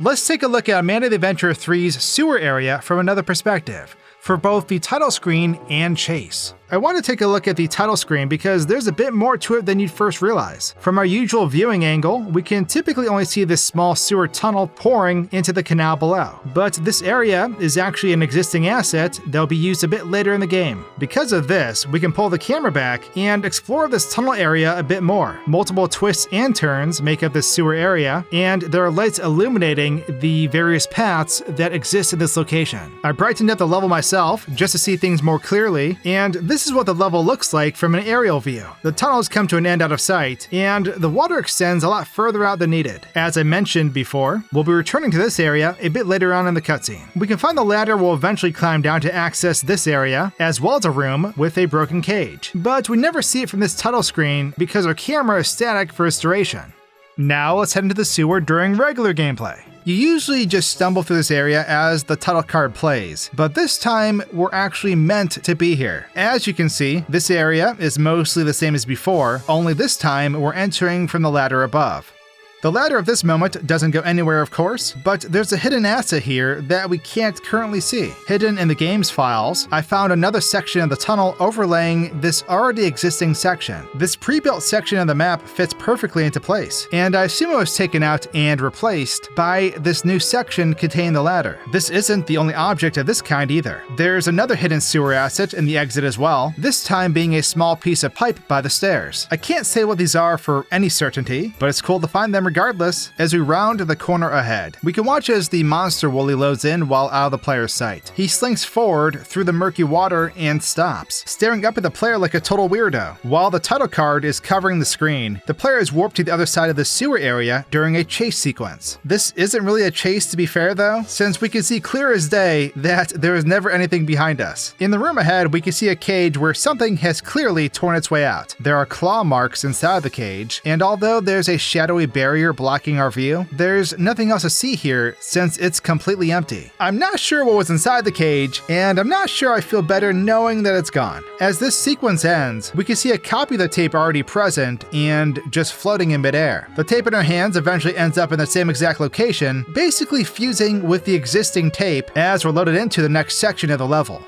Let's take a look at Amanda the Adventurer 3's sewer area from another perspective, for both the title screen and chase. I want to take a look at the title screen because there's a bit more to it than you'd first realize. From our usual viewing angle, we can typically only see this small sewer tunnel pouring into the canal below. But this area is actually an existing asset that will be used a bit later in the game. Because of this, we can pull the camera back and explore this tunnel area a bit more. Multiple twists and turns make up this sewer area, and there are lights illuminating the various paths that exist in this location. I brightened up the level myself just to see things more clearly, and this is what the level looks like from an aerial view. The tunnels come to an end out of sight, and the water extends a lot further out than needed. As I mentioned before, we'll be returning to this area a bit later on in the cutscene. We can find the ladder we'll eventually climb down to access this area, as well as a room with a broken cage. But we never see it from this title screen because our camera is static for its duration. Now let's head into the sewer during regular gameplay. You usually just stumble through this area as the title card plays, but this time we're actually meant to be here. As you can see, this area is mostly the same as before, only this time we're entering from the ladder above. The ladder of this moment doesn't go anywhere, of course, but there's a hidden asset here that we can't currently see. Hidden in the game's files, I found another section of the tunnel overlaying this already existing section. This pre-built section of the map fits perfectly into place, and I assume it was taken out and replaced by this new section containing the ladder. This isn't the only object of this kind either. There's another hidden sewer asset in the exit as well, this time being a small piece of pipe by the stairs. I can't say what these are for any certainty, but it's cool to find them regardless as we round the corner ahead. We can watch as the monster Wooly loads in while out of the player's sight. He slinks forward through the murky water and stops, staring up at the player like a total weirdo. While the title card is covering the screen, the player is warped to the other side of the sewer area during a chase sequence. This isn't really a chase to be fair though, since we can see clear as day that there is never anything behind us. In the room ahead, we can see a cage where something has clearly torn its way out. There are claw marks inside the cage, and although there's a shadowy barrier blocking our view, there's nothing else to see here since it's completely empty. I'm not sure what was inside the cage, and I'm not sure I feel better knowing that it's gone. As this sequence ends, we can see a copy of the tape already present and just floating in midair. The tape in our hands eventually ends up in the same exact location, basically fusing with the existing tape as we're loaded into the next section of the level.